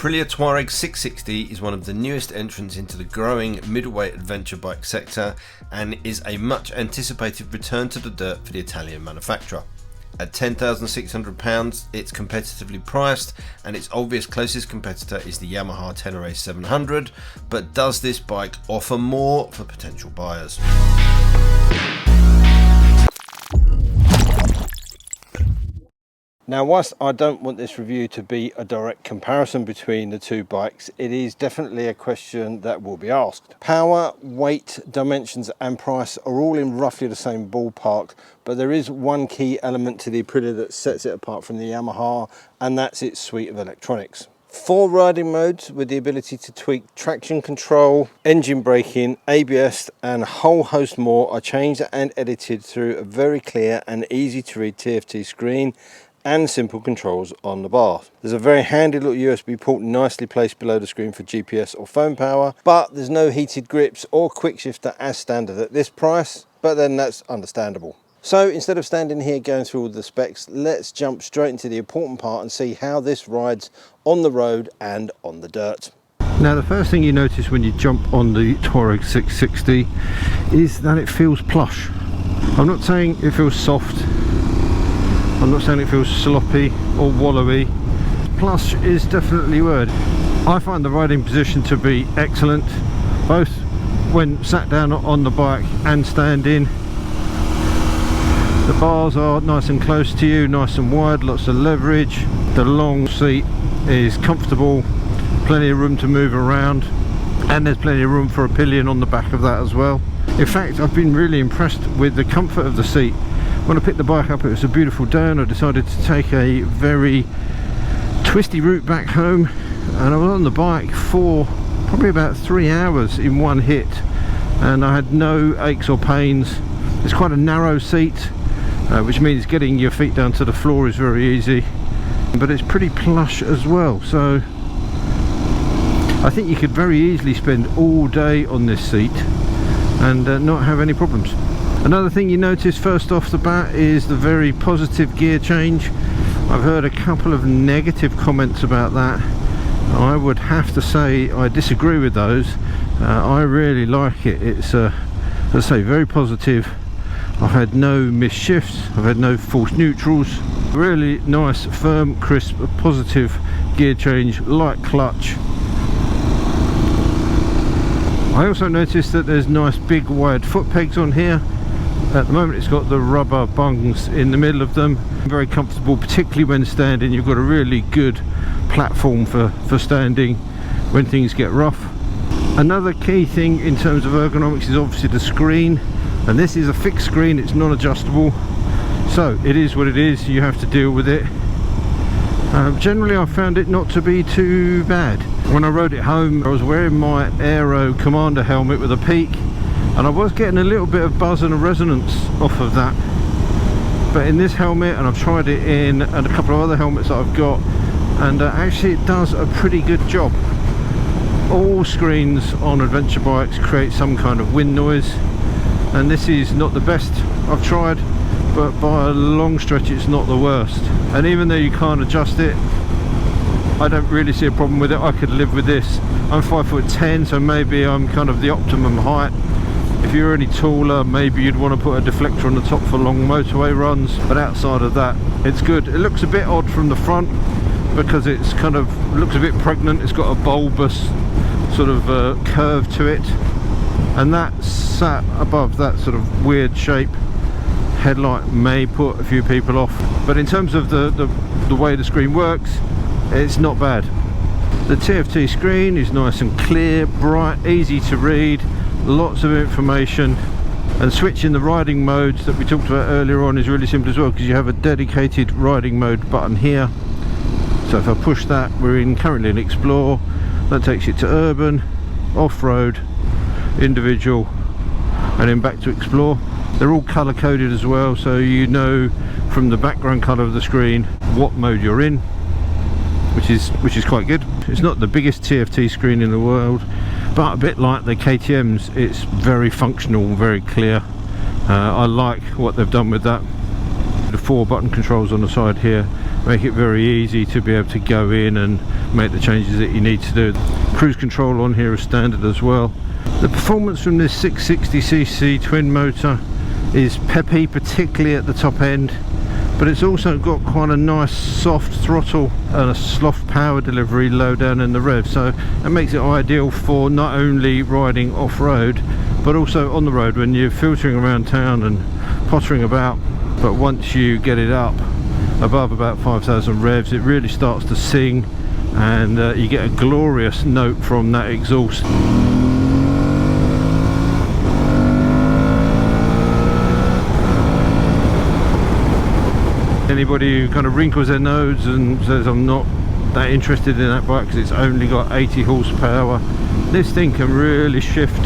Aprilia Tuareg 660 is one of the newest entrants into the growing middleweight adventure bike sector and is a much anticipated return to the dirt for the Italian manufacturer. At £10,600 it's competitively priced, and its obvious closest competitor is the Yamaha Tenere 700, but does this bike offer more for potential buyers? Now, whilst I don't want this review to be a direct comparison between the two bikes, it is definitely a question that will be asked. Power, weight, dimensions and price are all in roughly the same ballpark, but there is one key element to the Aprilia that sets it apart from the Yamaha, and that's its suite of electronics. 4 riding modes with the ability to tweak traction control, engine braking, ABS and a whole host more are changed and edited through a very clear and easy to read TFT screen and simple controls on the bar. There's a very handy little USB port nicely placed below the screen for GPS or phone power, but there's no heated grips or quick shifter as standard at this price, but then that's understandable. So instead of standing here going through all the specs, let's jump straight into the important part and see how this rides on the road and on the dirt. Now, the first thing you notice when you jump on the Tuareg 660 is that it feels plush. I'm not saying it feels soft, I'm not saying it feels sloppy or wallowy. Plush is definitely a word. I find the riding position to be excellent, both when sat down on the bike and standing. The bars are nice and close to you, nice and wide, lots of leverage. The long seat is comfortable, plenty of room to move around, and there's plenty of room for a pillion on the back of that as well. In fact, I've been really impressed with the comfort of the seat. When I picked the bike up, it was a beautiful day and I decided to take a very twisty route back home, and I was on the bike for probably about 3 hours in one hit, and I had no aches or pains. It's quite a narrow seat, which means getting your feet down to the floor is very easy, but it's pretty plush as well, so I think you could very easily spend all day on this seat and not have any problems. Another thing you notice first off the bat is the very positive gear change. I've heard a couple of negative comments about that. I would have to say I disagree with those. I really like it. It's as I say, very positive. I've had no missed shifts, I've had no false neutrals. Really nice, firm, crisp, positive gear change, light clutch. I also noticed that there's nice big wide foot pegs on here. At the moment it's got the rubber bungs in the middle of them. Very comfortable, particularly when standing. You've got a really good platform for standing when things get rough. Another key thing in terms of ergonomics is obviously the screen, and this is a fixed screen, it's not adjustable, so it is what it is, you have to deal with it. Generally I found it not to be too bad. When I rode it home I was wearing my Aero Commander helmet with a peak, and I was getting a little bit of buzz and a resonance off of that, but in this helmet, and I've tried it in and a couple of other helmets that I've got, and actually it does a pretty good job. All screens on adventure bikes create some kind of wind noise, and this is not the best I've tried, but by a long stretch it's not the worst. And even though you can't adjust it, I don't really see a problem with it. I could live with this. I'm 5'10", so maybe I'm kind of the optimum height. If you're any taller, maybe you'd want to put a deflector on the top for long motorway runs, but outside of that it's good. It looks a bit odd from the front because it's kind of looks a bit pregnant. It's got a bulbous sort of curve to it, and that sat above that sort of weird shape headlight may put a few people off, but in terms of the way the screen works, it's not bad. The TFT screen is nice and clear, bright, easy to read, lots of information, and switching the riding modes that we talked about earlier on is really simple as well, because you have a dedicated riding mode button here. So if I push that, we're currently in Explore, that takes you to Urban, Off-Road, Individual, and then back to Explore. They're all colour coded as well, so you know from the background colour of the screen what mode you're in, which is quite good. It's not the biggest TFT screen in the world, but a bit like the KTM's, it's very functional, very clear. I like what they've done with that. The 4 button controls on the side here make it very easy to be able to go in and make the changes that you need to do. Cruise control on here is standard as well. The performance from this 660cc twin motor is peppy, particularly at the top end, but it's also got quite a nice soft throttle and a soft power delivery low down in the rev, so that makes it ideal for not only riding off-road but also on the road when you're filtering around town and pottering about. But once you get it up above about 5,000 revs, it really starts to sing, and you get a glorious note from that exhaust. Anybody who kind of wrinkles their nose and says I'm not that interested in that bike because it's only got 80 horsepower, this thing can really shift.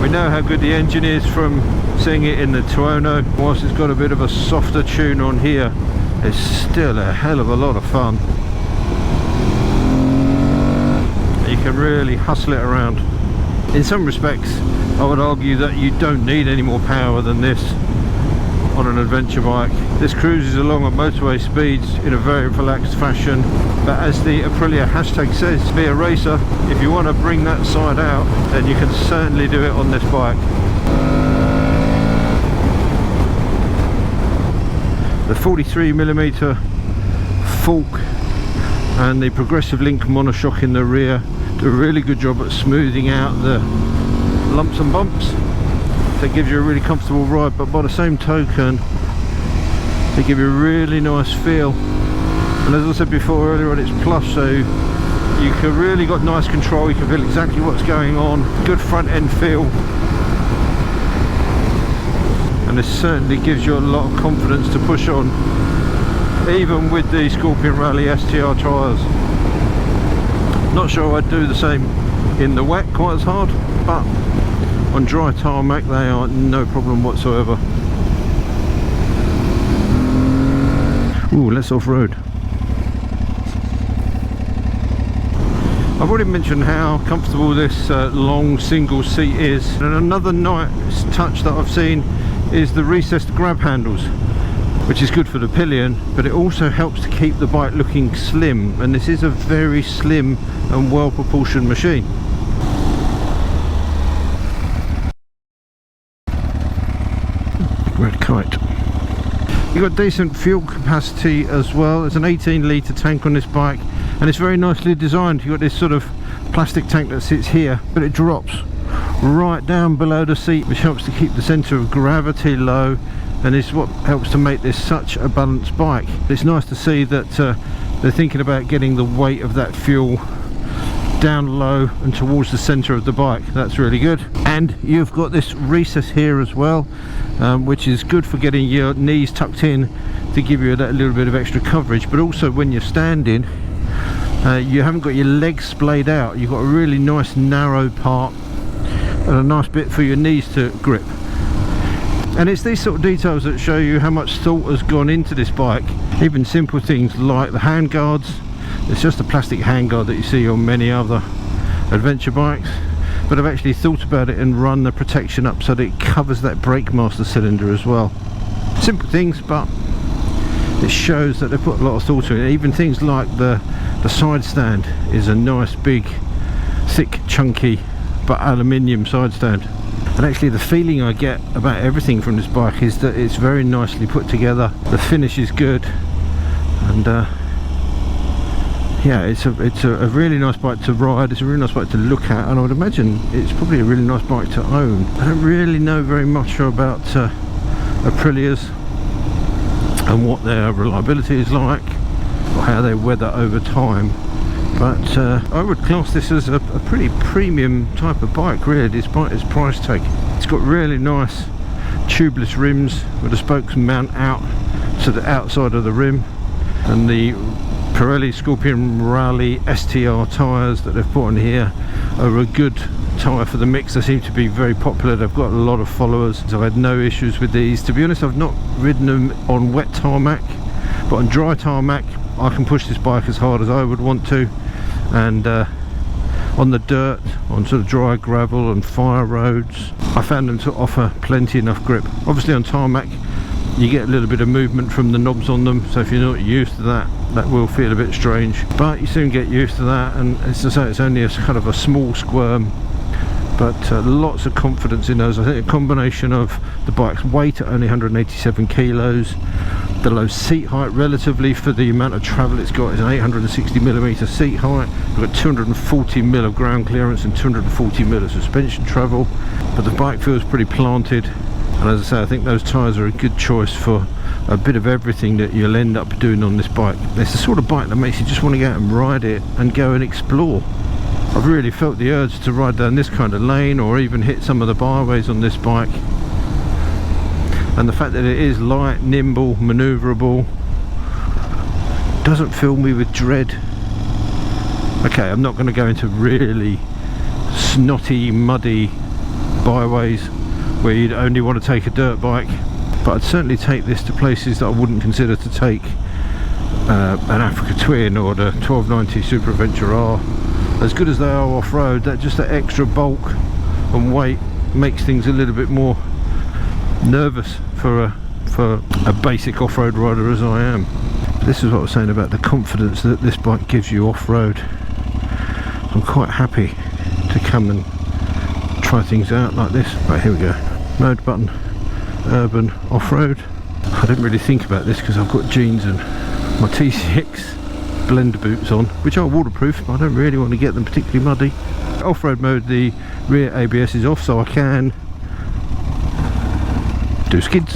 We know how good the engine is from seeing it in the Tuono. Whilst it's got a bit of a softer tune on here, it's still a hell of a lot of fun. You can really hustle it around. In some respects, I would argue that you don't need any more power than this on an adventure bike. This cruises along at motorway speeds in a very relaxed fashion, but as the Aprilia hashtag says, be a racer. If you want to bring that side out, then you can certainly do it on this bike. The 43mm fork and the progressive link monoshock in the rear do a really good job at smoothing out the lumps and bumps. That gives you a really comfortable ride, but by the same token they give you a really nice feel. And as I said before earlier on, it's plush, so you can really got nice control. You can feel exactly what's going on. Good front end feel, and this certainly gives you a lot of confidence to push on, even with the Scorpion Rally STR tyres. Not sure I'd do the same in the wet quite as hard, but on dry tarmac they are no problem whatsoever. Ooh, let's off-road. I've already mentioned how comfortable this long single seat is, and another nice touch that I've seen is the recessed grab handles, which is good for the pillion, but it also helps to keep the bike looking slim, and this is a very slim and well proportioned machine. Red kite. You've got decent fuel capacity as well. There's an 18-litre tank on this bike, and it's very nicely designed. You've got this sort of plastic tank that sits here, but it drops right down below the seat, which helps to keep the centre of gravity low, and is what helps to make this such a balanced bike. It's nice to see that they're thinking about getting the weight of that fuel down low and towards the center of the bike. That's really good. And you've got this recess here as well, which is good for getting your knees tucked in to give you that little bit of extra coverage, but also when you're standing you haven't got your legs splayed out. You've got a really nice narrow part and a nice bit for your knees to grip. And it's these sort of details that show you how much thought has gone into this bike. Even simple things like the hand guards. It's just a plastic handguard that you see on many other adventure bikes, but I've actually thought about it and run the protection up so that it covers that brake master cylinder as well. Simple things, but it shows that they put a lot of thought into it. Even things like the side stand is a nice big thick chunky but aluminium side stand. And actually the feeling I get about everything from this bike is that it's very nicely put together. The finish is good, and yeah, it's a really nice bike to ride. It's a really nice bike to look at, and I would imagine it's probably a really nice bike to own. I don't really know very much about Aprilias and what their reliability is like, or how they weather over time, but I would class this as a pretty premium type of bike, really, despite its price tag. It's got really nice tubeless rims with the spokes mount out to the outside of the rim, and the Pirelli Scorpion Rally STR tyres that they've put on here are a good tyre for the mix. They seem to be very popular. They've got a lot of followers, so I had no issues with these. To be honest, I've not ridden them on wet tarmac, but on dry tarmac I can push this bike as hard as I would want to, and on the dirt, on sort of dry gravel and fire roads, I found them to offer plenty enough grip. Obviously on tarmac You get a little bit of movement from the knobs on them, so if you're not used to that, that will feel a bit strange, but you soon get used to that. And as I say, it's only a kind of a small squirm, but lots of confidence in those. I think a combination of the bike's weight at only 187 kilos, the low seat height relatively for the amount of travel it's got, is an 860mm seat height. We've got 240mm of ground clearance and 240mm of suspension travel, but the bike feels pretty planted. And as I say, I think those tyres are a good choice for a bit of everything that you'll end up doing on this bike. It's the sort of bike that makes you just want to go out and ride it and go and explore. I've really felt the urge to ride down this kind of lane or even hit some of the byways on this bike. And the fact that it is light, nimble, manoeuvrable doesn't fill me with dread. Okay, I'm not going to go into really snotty, muddy byways where you'd only want to take a dirt bike, but I'd certainly take this to places that I wouldn't consider to take an Africa Twin or the 1290 Super Adventure R. As good as they are off-road, that just that extra bulk and weight makes things a little bit more nervous for a basic off-road rider as I am. This is what I was saying about the confidence that this bike gives you off-road. I'm quite happy to come and try things out like this. Right, here we go. Mode button, urban, off-road. I didn't really think about this because I've got jeans and my T6 blender boots on, which are waterproof, but I don't really want to get them particularly muddy. Off-road mode, the rear ABS is off, so I can do skids.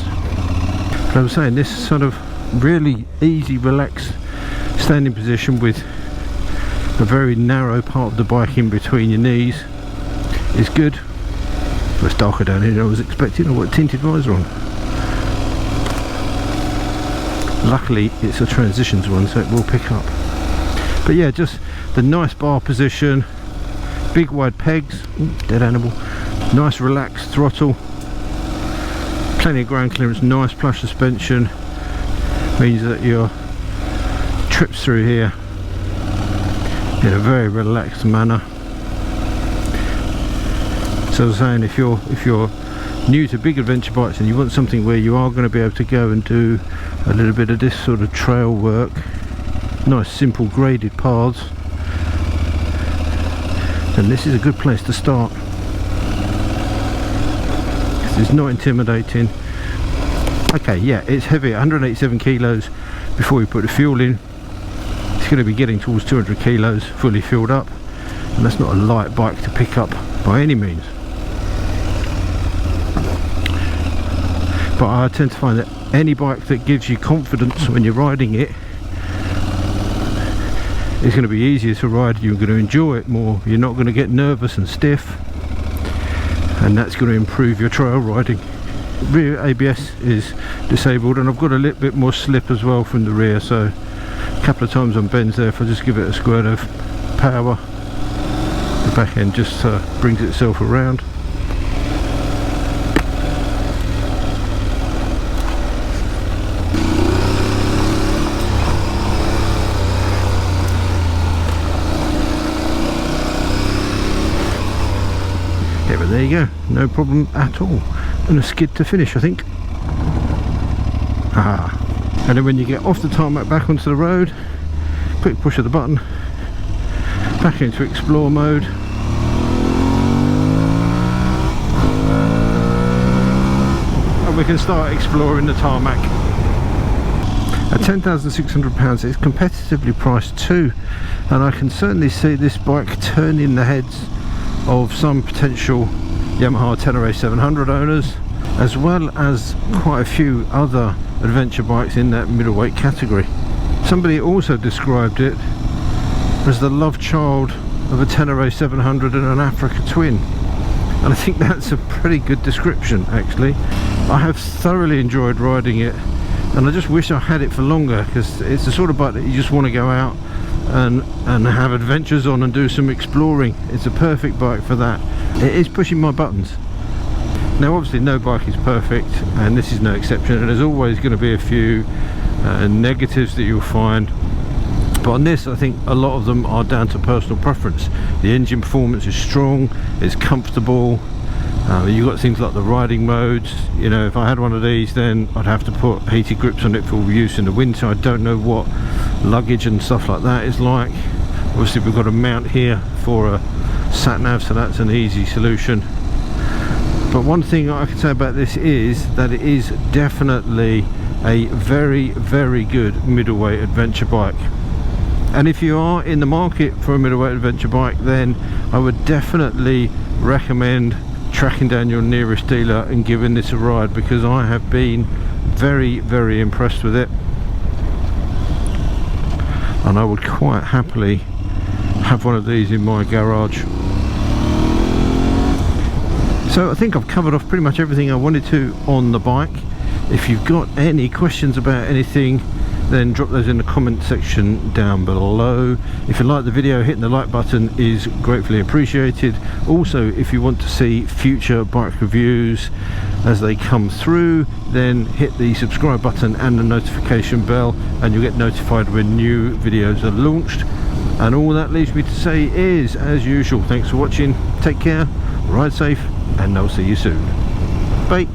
But I was saying, this sort of really easy, relaxed standing position with a very narrow part of the bike in between your knees is good. It's darker down here than I was expecting. I've got a tinted visor on. Luckily it's a transitions one, so it will pick up. But yeah, just the nice bar position, big wide pegs. Ooh, dead animal. Nice relaxed throttle, plenty of ground clearance, nice plush suspension, means that your trips through here in a very relaxed manner. So I was saying, if you're new to big adventure bikes and you want something where you are going to be able to go and do a little bit of this sort of trail work, nice simple graded paths, then this is a good place to start. It's not intimidating. Okay, yeah, it's heavy, 187 kilos before you put the fuel in. It's going to be getting towards 200 kilos fully filled up, and that's not a light bike to pick up by any means. But I tend to find that any bike that gives you confidence when you're riding it is going to be easier to ride. You're going to enjoy it more. You're not going to get nervous and stiff, and that's going to improve your trail riding. Rear ABS is disabled, and I've got a little bit more slip as well from the rear, so a couple of times on bends there, if I just give it a squirt of power, the back end just brings itself around. Yeah, but there you go, no problem at all. And a skid to finish, I think. And then when you get off the tarmac back onto the road, quick push of the button, back into explore mode. And we can start exploring the tarmac. At £10,600 it's competitively priced too, and I can certainly see this bike turning the heads of some potential Yamaha Tenere 700 owners, as well as quite a few other adventure bikes in that middleweight category. Somebody also described it as the love child of a Tenere 700 and an Africa Twin, and I think that's a pretty good description actually. I have thoroughly enjoyed riding it, and I just wish I had it for longer, because it's the sort of bike that you just want to go out and have adventures on and do some exploring. It's a perfect bike for that. It is pushing my buttons. Now obviously no bike is perfect, and this is no exception, and there's always going to be a few negatives that you'll find, but on this I think a lot of them are down to personal preference. The engine performance is strong, it's comfortable, You've got things like the riding modes. You know, if I had one of these, then I'd have to put heated grips on it for use in the winter. I don't know what luggage and stuff like that is like. Obviously we've got a mount here for a sat nav, so that's an easy solution. But one thing I can say about this is that it is definitely a very, very good middleweight adventure bike. And if you are in the market for a middleweight adventure bike, then I would definitely recommend tracking down your nearest dealer and giving this a ride, because I have been very, very impressed with it, and I would quite happily have one of these in my garage. So I think I've covered off pretty much everything I wanted to on the bike. If you've got any questions about anything, then drop those in the comment section down below. If you like the video, hitting the like button is gratefully appreciated. Also, if you want to see future bike reviews as they come through, then hit the subscribe button and the notification bell, and you'll get notified when new videos are launched. And all that leaves me to say is, as usual, thanks for watching, take care, ride safe, and I'll see you soon. Bye.